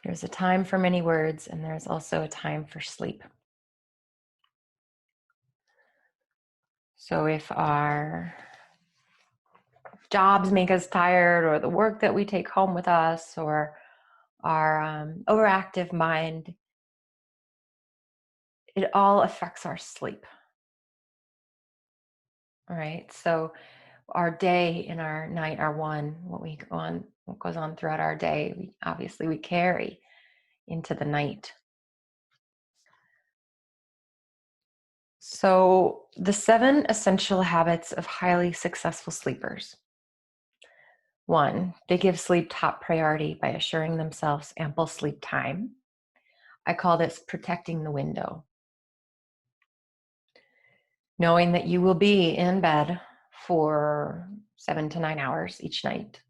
There's a time for many words, and there's also a time for sleep. So if our jobs make us tired, or the work that we take home with us, or our overactive mind, it all affects our sleep. All right. So our day and our night are one. What goes on throughout our day, we carry into the night. So the 7 essential habits of highly successful sleepers. 1, they give sleep top priority by assuring themselves ample sleep time. I call this protecting the window. Knowing that you will be in bed for 7 to 9 hours each night,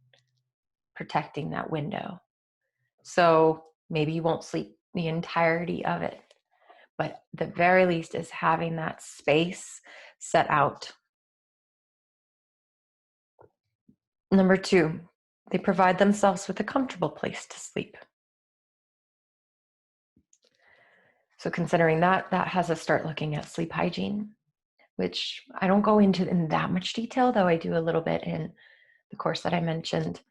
protecting that window. So maybe you won't sleep the entirety of it, but the very least is having that space set out. Number 2, they provide themselves with a comfortable place to sleep. So considering that has us start looking at sleep hygiene, which I don't go into in that much detail, though I do a little bit in the course that I mentioned.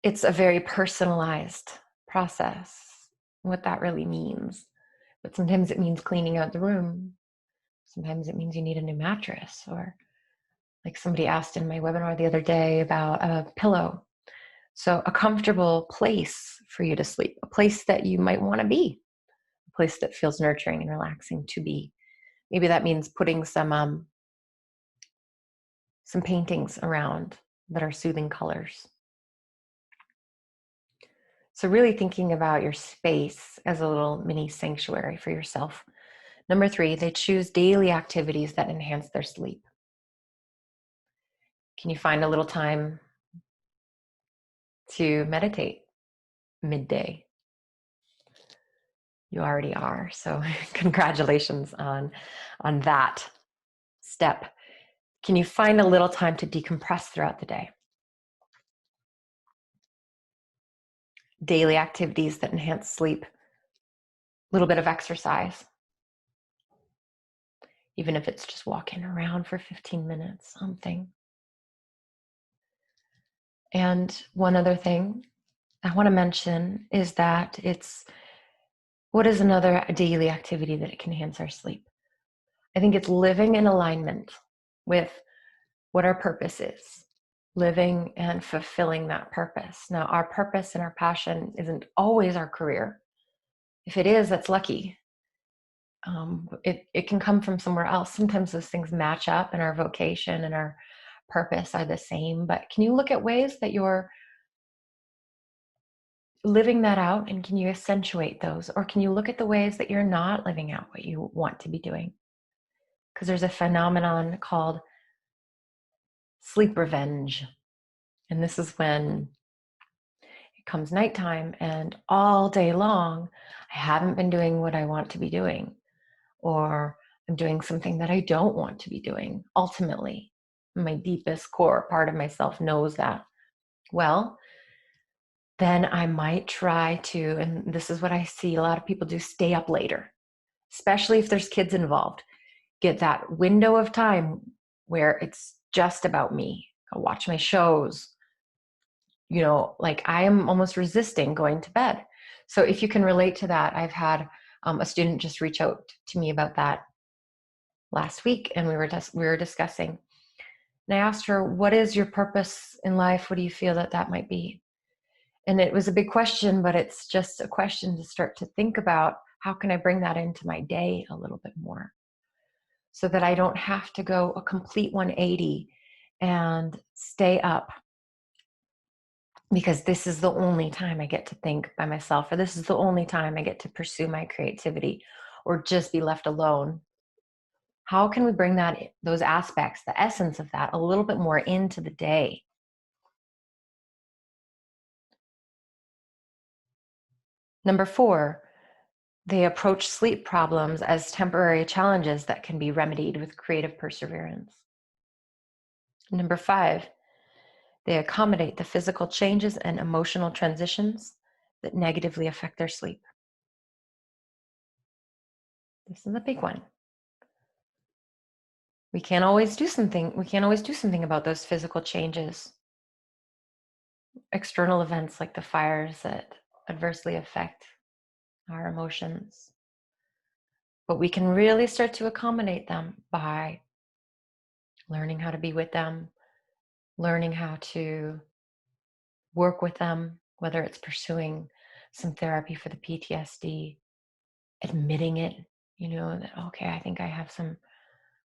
It's a very personalized process, what that really means. But sometimes it means cleaning out the room. Sometimes it means you need a new mattress, or like somebody asked in my webinar the other day about a pillow. So a comfortable place for you to sleep, a place that you might want to be, a place that feels nurturing and relaxing to be. Maybe that means putting some paintings around that are soothing colors. So really thinking about your space as a little mini sanctuary for yourself. Number 3, they choose daily activities that enhance their sleep. Can you find a little time to meditate midday? You already are, so congratulations on that step. Can you find a little time to decompress throughout the day? Daily activities that enhance sleep, a little bit of exercise, even if it's just walking around for 15 minutes, something. And one other thing I want to mention is that what is another daily activity that can enhance our sleep? I think it's living in alignment with what our purpose is, living and fulfilling that purpose. Now, our purpose and our passion isn't always our career. If it is, that's lucky. It can come from somewhere else. Sometimes those things match up, and our vocation and our purpose are the same. But can you look at ways that you're living that out, and can you accentuate those? Or can you look at the ways that you're not living out what you want to be doing? Because there's a phenomenon called sleep revenge. And this is when it comes nighttime and all day long, I haven't been doing what I want to be doing, or I'm doing something that I don't want to be doing. Ultimately, my deepest core part of myself knows that. Well, then I might try to, and this is what I see a lot of people do, stay up later, especially if there's kids involved. Get that window of time where it's just about me. I'll watch my shows. Like I am almost resisting going to bed. So if you can relate to that, I've had a student just reach out to me about that last week, and we were discussing. And I asked her, what is your purpose in life? What do you feel that might be? And it was a big question, but it's just a question to start to think about, how can I bring that into my day a little bit more, so that I don't have to go a complete 180 and stay up because this is the only time I get to think by myself, or this is the only time I get to pursue my creativity, or just be left alone. How can we bring those aspects, the essence of that, a little bit more into the day? Number 4, they approach sleep problems as temporary challenges that can be remedied with creative perseverance. Number 5, They accommodate the physical changes and emotional transitions that negatively affect their sleep. This is a big one. We can't always do something about those physical changes. External events like the fires that adversely affect our emotions. But we can really start to accommodate them by learning how to be with them, learning how to work with them, whether it's pursuing some therapy for the PTSD, admitting it, that, okay, I think I have some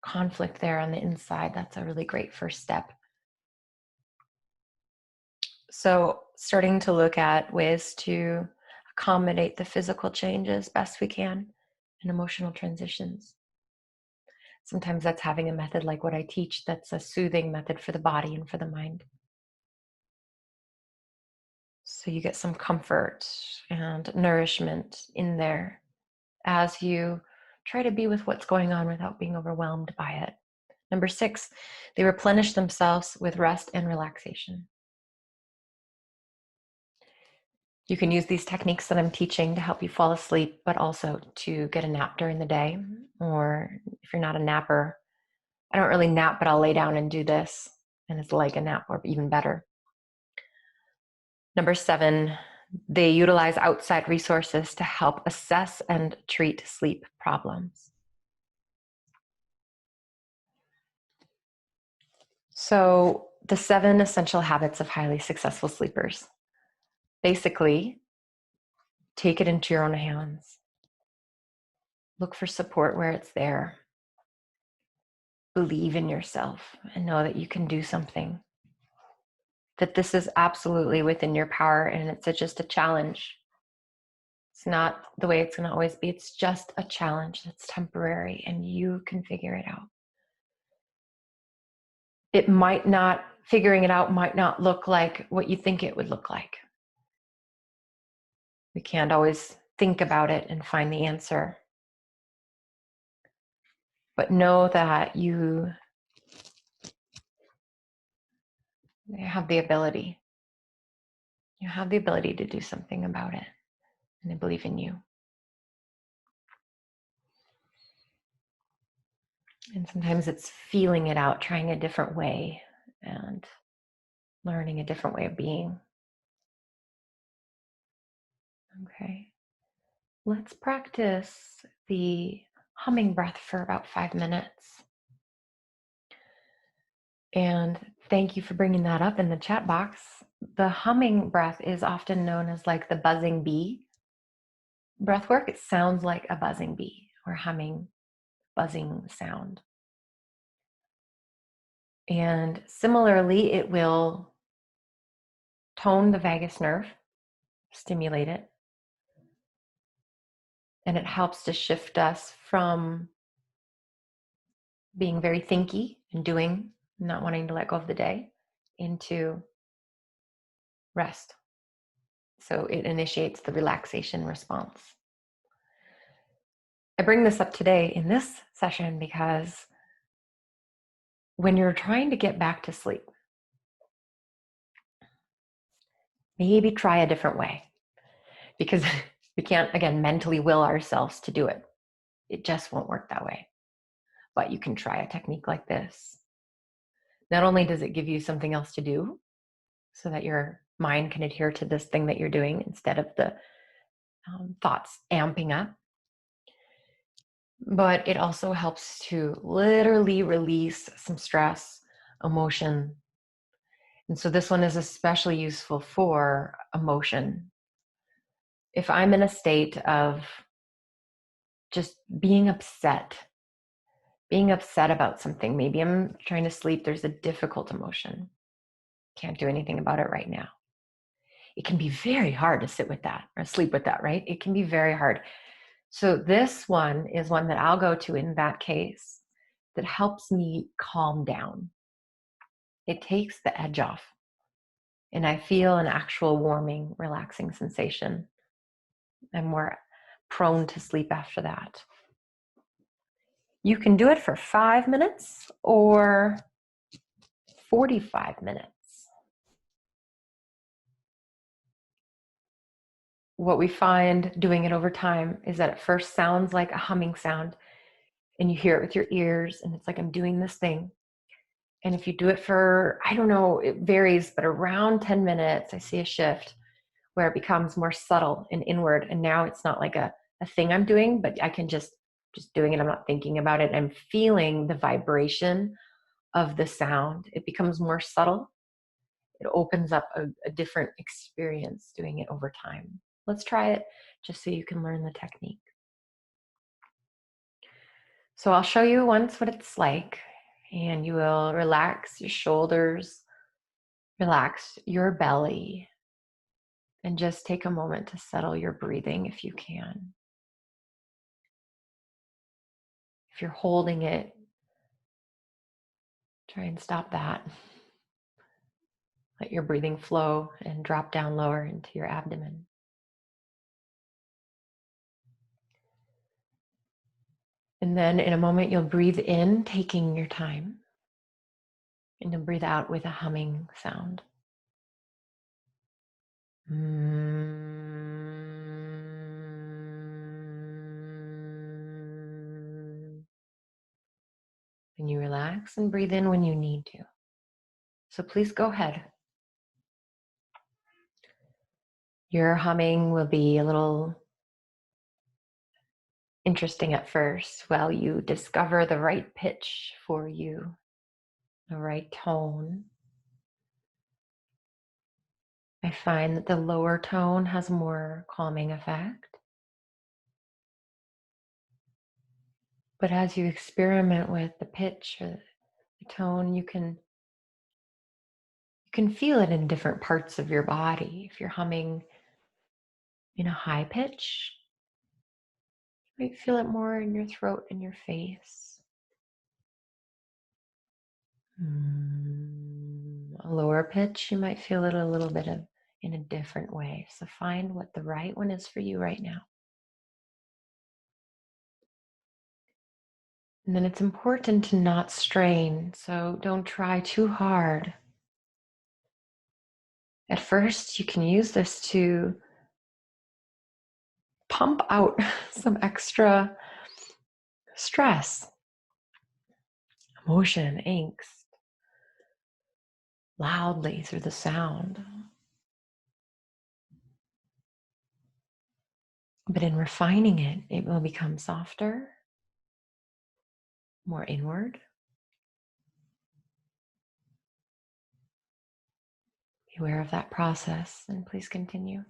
conflict there on the inside. That's a really great first step. So starting to look at ways to accommodate the physical changes best we can and emotional transitions. Sometimes that's having a method like what I teach that's a soothing method for the body and for the mind. So you get some comfort and nourishment in there as you try to be with what's going on without being overwhelmed by it. Number 6, they replenish themselves with rest and relaxation. You can use these techniques that I'm teaching to help you fall asleep, but also to get a nap during the day. Or if you're not a napper, I don't really nap, but I'll lay down and do this. And it's like a nap, or even better. Number 7, they utilize outside resources to help assess and treat sleep problems. So the 7 essential habits of highly successful sleepers. Basically, take it into your own hands. Look for support where it's there. Believe in yourself and know that you can do something. That this is absolutely within your power, and it's just a challenge. It's not the way it's going to always be. It's just a challenge that's temporary, and you can figure it out. Figuring it out might not look like what you think it would look like. We can't always think about it and find the answer. But know that you have the ability. You have the ability to do something about it. And I believe in you. And sometimes it's feeling it out, trying a different way, and learning a different way of being. Okay. Let's practice the humming breath for about 5 minutes. And thank you for bringing that up in the chat box. The humming breath is often known as like the buzzing bee breath work. It sounds like a buzzing bee or humming, buzzing sound. And similarly, it will tone the vagus nerve, stimulate it, and it helps to shift us from being very thinky and doing, not wanting to let go of the day, into rest. So it initiates the relaxation response. I bring this up today in this session because when you're trying to get back to sleep, maybe try a different way, because we can't, again, mentally will ourselves to do it. It just won't work that way. But you can try a technique like this. Not only does it give you something else to do so that your mind can adhere to this thing that you're doing instead of the thoughts amping up, but it also helps to literally release some stress, emotion. And so this one is especially useful for emotion. If I'm in a state of just being upset about something, maybe I'm trying to sleep, there's a difficult emotion. Can't do anything about it right now. It can be very hard to sit with that or sleep with that, right? It can be very hard. So this one is one that I'll go to in that case that helps me calm down. It takes the edge off, and I feel an actual warming, relaxing sensation. I'm more prone to sleep after that. You can do it for 5 minutes or 45 minutes. what we find doing it over time is that it first sounds like a humming sound, and you hear it with your ears, and it's like, I'm doing this thing. And if you do it for, I don't know, it varies, but around 10 minutes, I see a shift where it becomes more subtle and inward. And now it's not like a thing I'm doing, but I can just doing it. I'm not thinking about it. I'm feeling the vibration of the sound. It becomes more subtle. It opens up a different experience doing it over time. Let's try it just so you can learn the technique. So I'll show you once what it's like, and you will relax your shoulders, relax your belly, and just take a moment to settle your breathing if you can. If you're holding it, try and stop that. Let your breathing flow and drop down lower into your abdomen. And then in a moment, you'll breathe in, taking your time, and you'll breathe out with a humming sound. And you relax and breathe in when you need to. So please go ahead. Your humming will be a little interesting at first while you discover the right pitch for you, the right tone. I find that the lower tone has a more calming effect. But as you experiment with the pitch or the tone, you can feel it in different parts of your body. If you're humming in a high pitch, you might feel it more in your throat and your face. A lower pitch, you might feel it a little bit of in a different way. So find what the right one is for you right now. And then it's important to not strain, so don't try too hard. At first, you can use this to pump out some extra stress, emotion, angst, loudly through the sound. But in refining it, it will become softer, more inward. Be aware of that process, and please continue.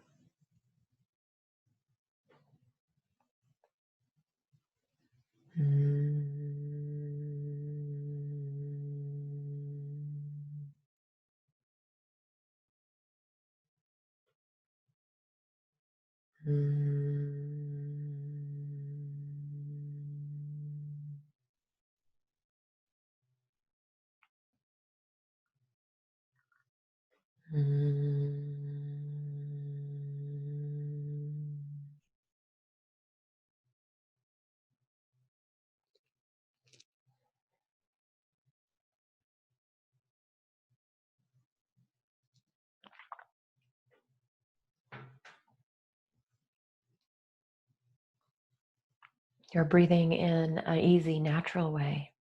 You're breathing in an easy, natural way.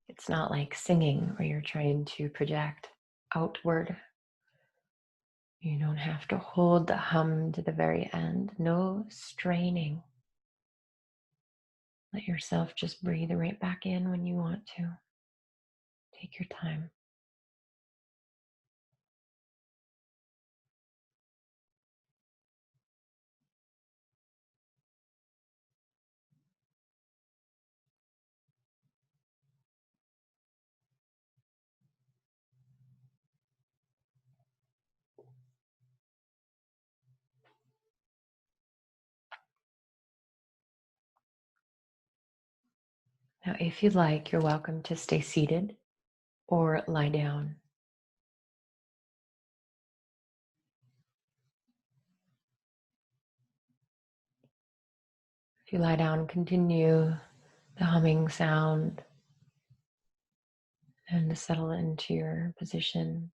It's not like singing where you're trying to project outward. You don't have to hold the hum to the very end. No straining. Let yourself just breathe right back in when you want to. Take your time. Now, if you'd like, you're welcome to stay seated or lie down. If you lie down, continue the humming sound and to settle into your position,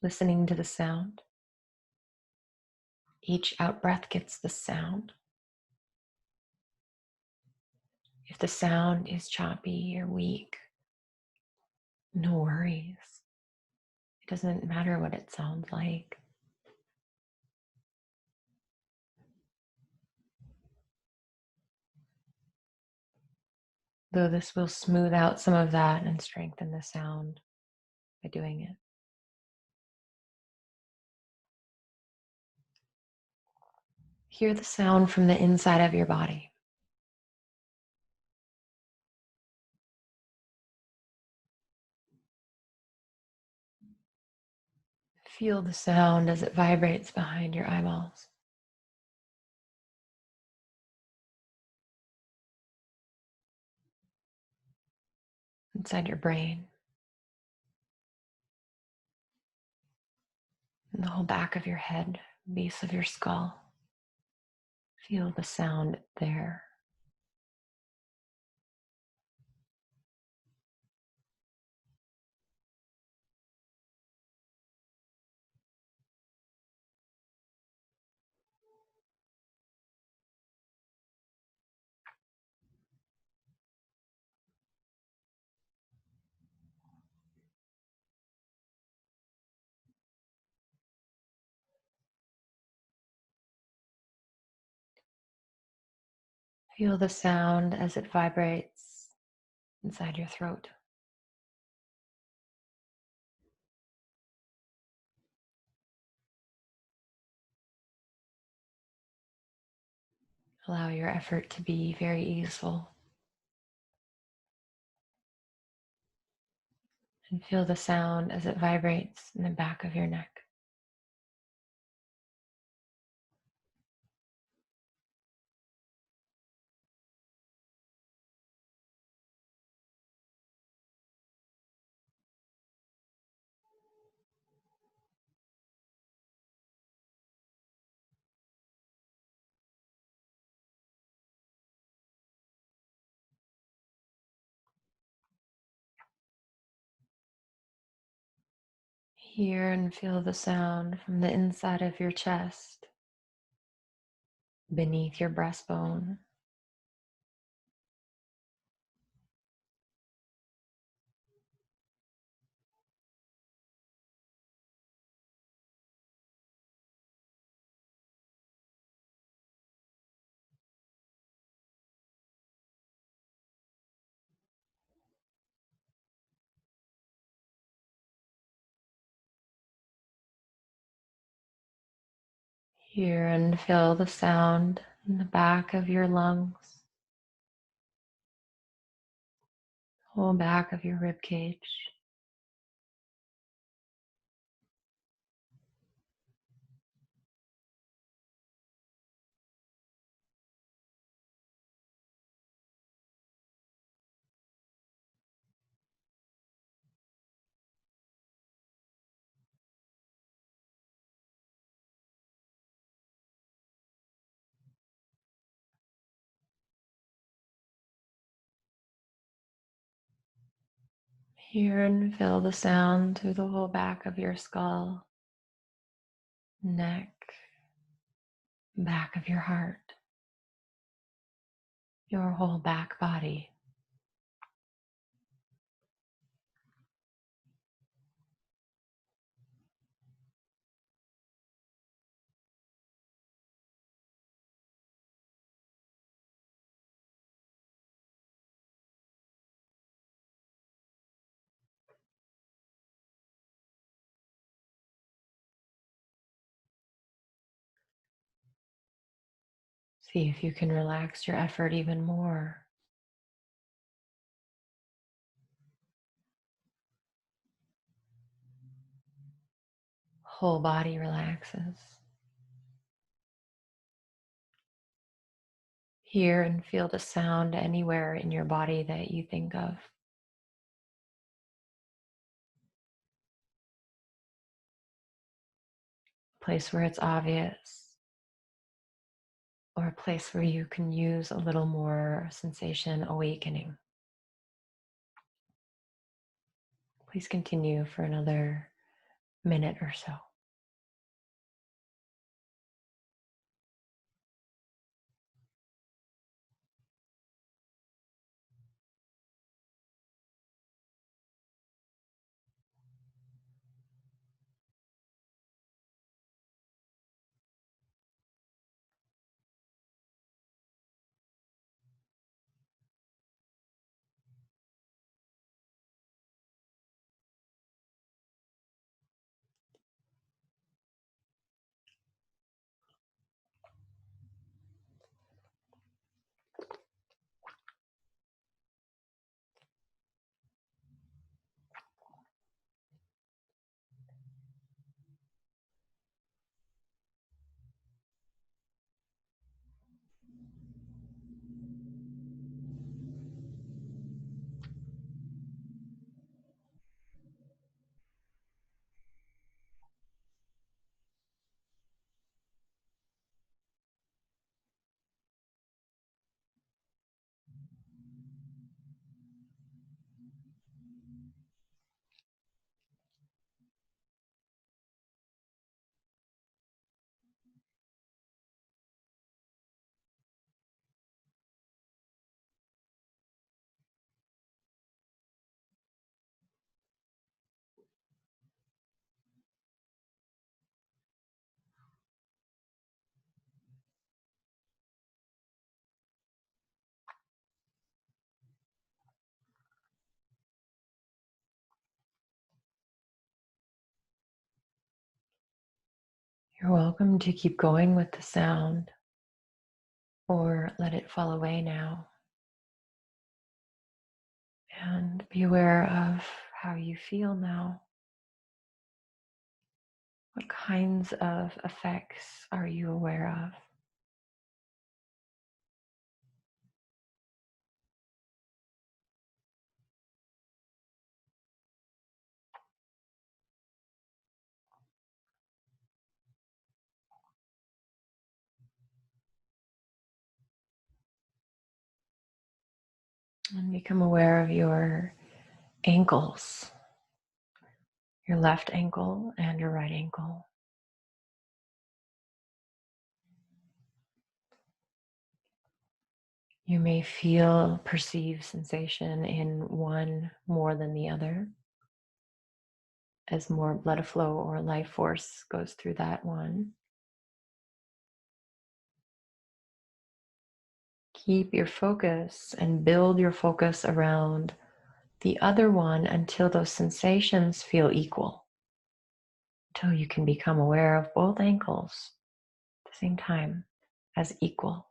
listening to the sound. Each out breath gets the sound. If the sound is choppy or weak, no worries. It doesn't matter what it sounds like. Though this will smooth out some of that and strengthen the sound by doing it. Hear the sound from the inside of your body. Feel the sound as it vibrates behind your eyeballs, inside your brain, in the whole back of your head, base of your skull. Feel the sound there. Feel the sound as it vibrates inside your throat. Allow your effort to be very easeful. And feel the sound as it vibrates in the back of your neck. Hear and feel the sound from the inside of your chest, beneath your breastbone. Hear and feel the sound in the back of your lungs, whole back of your rib cage. Hear and feel the sound through the whole back of your skull, neck, back of your heart, your whole back body. See if you can relax your effort even more. Whole body relaxes. Hear and feel the sound anywhere in your body that you think of. A place where it's obvious, or a place where you can use a little more sensation awakening. Please continue for another minute or so. You're welcome to keep going with the sound or let it fall away now. And be aware of how you feel now. What kinds of effects are you aware of? And become aware of your ankles, your left ankle and your right ankle. You may feel perceive sensation in one more than the other as more blood flow or life force goes through that one. Keep your focus and build your focus around the other one until those sensations feel equal, until you can become aware of both ankles at the same time as equal.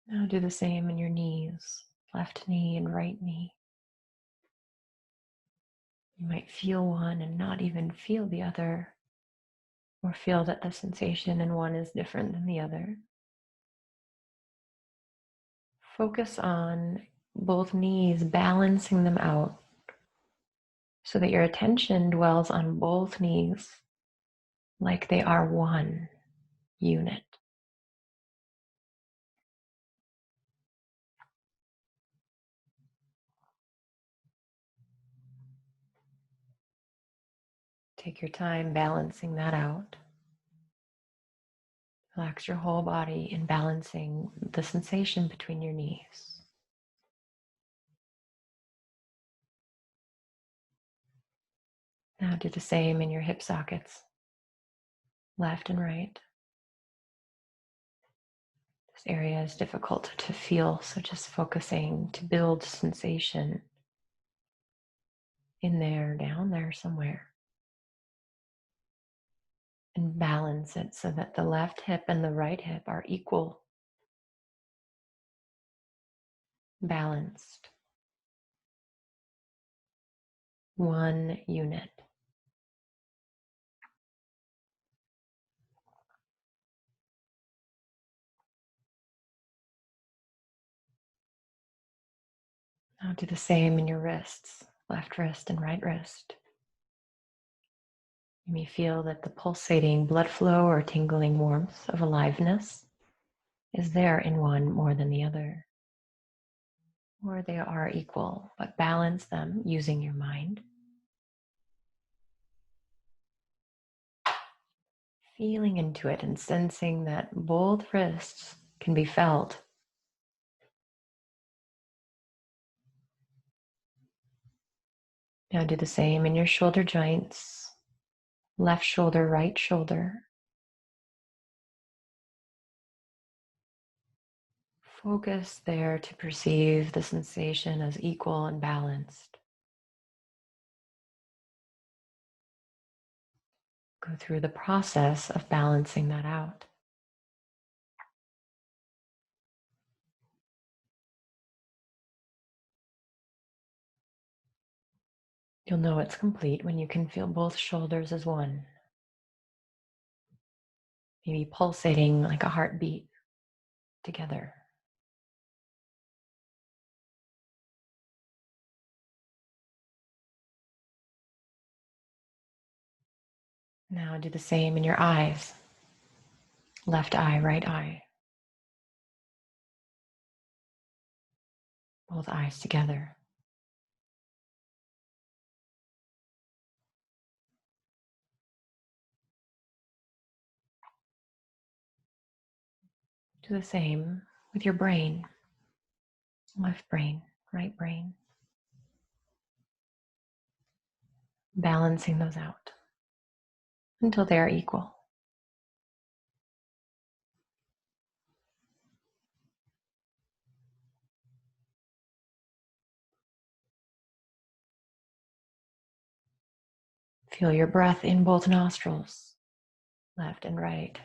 Now do the same in your knees, left knee and right knee. You might feel one and not even feel the other, or feel that the sensation in one is different than the other. Focus on both knees, balancing them out so that your attention dwells on both knees like they are one unit. Take your time balancing that out. Relax your whole body in balancing the sensation between your knees. Now do the same in your hip sockets, left and right. This area is difficult to feel, so just focusing to build sensation in there, down there somewhere. And balance it so that the left hip and the right hip are equal, balanced, one unit. Now do the same in your wrists, left wrist and right wrist. You may feel that the pulsating blood flow or tingling warmth of aliveness is there in one more than the other. Or they are equal, but balance them using your mind. Feeling into it and sensing that both wrists can be felt. Now do the same in your shoulder joints, left shoulder, right shoulder. Focus there to perceive the sensation as equal and balanced. Go through the process of balancing that out. You'll know it's complete when you can feel both shoulders as one. Maybe pulsating like a heartbeat together. Now do the same in your eyes. Left eye, right eye. Both eyes together. Do the same with your brain. Left brain, right brain. balancing those out until they are equal. Feel your breath in both nostrils, left and right.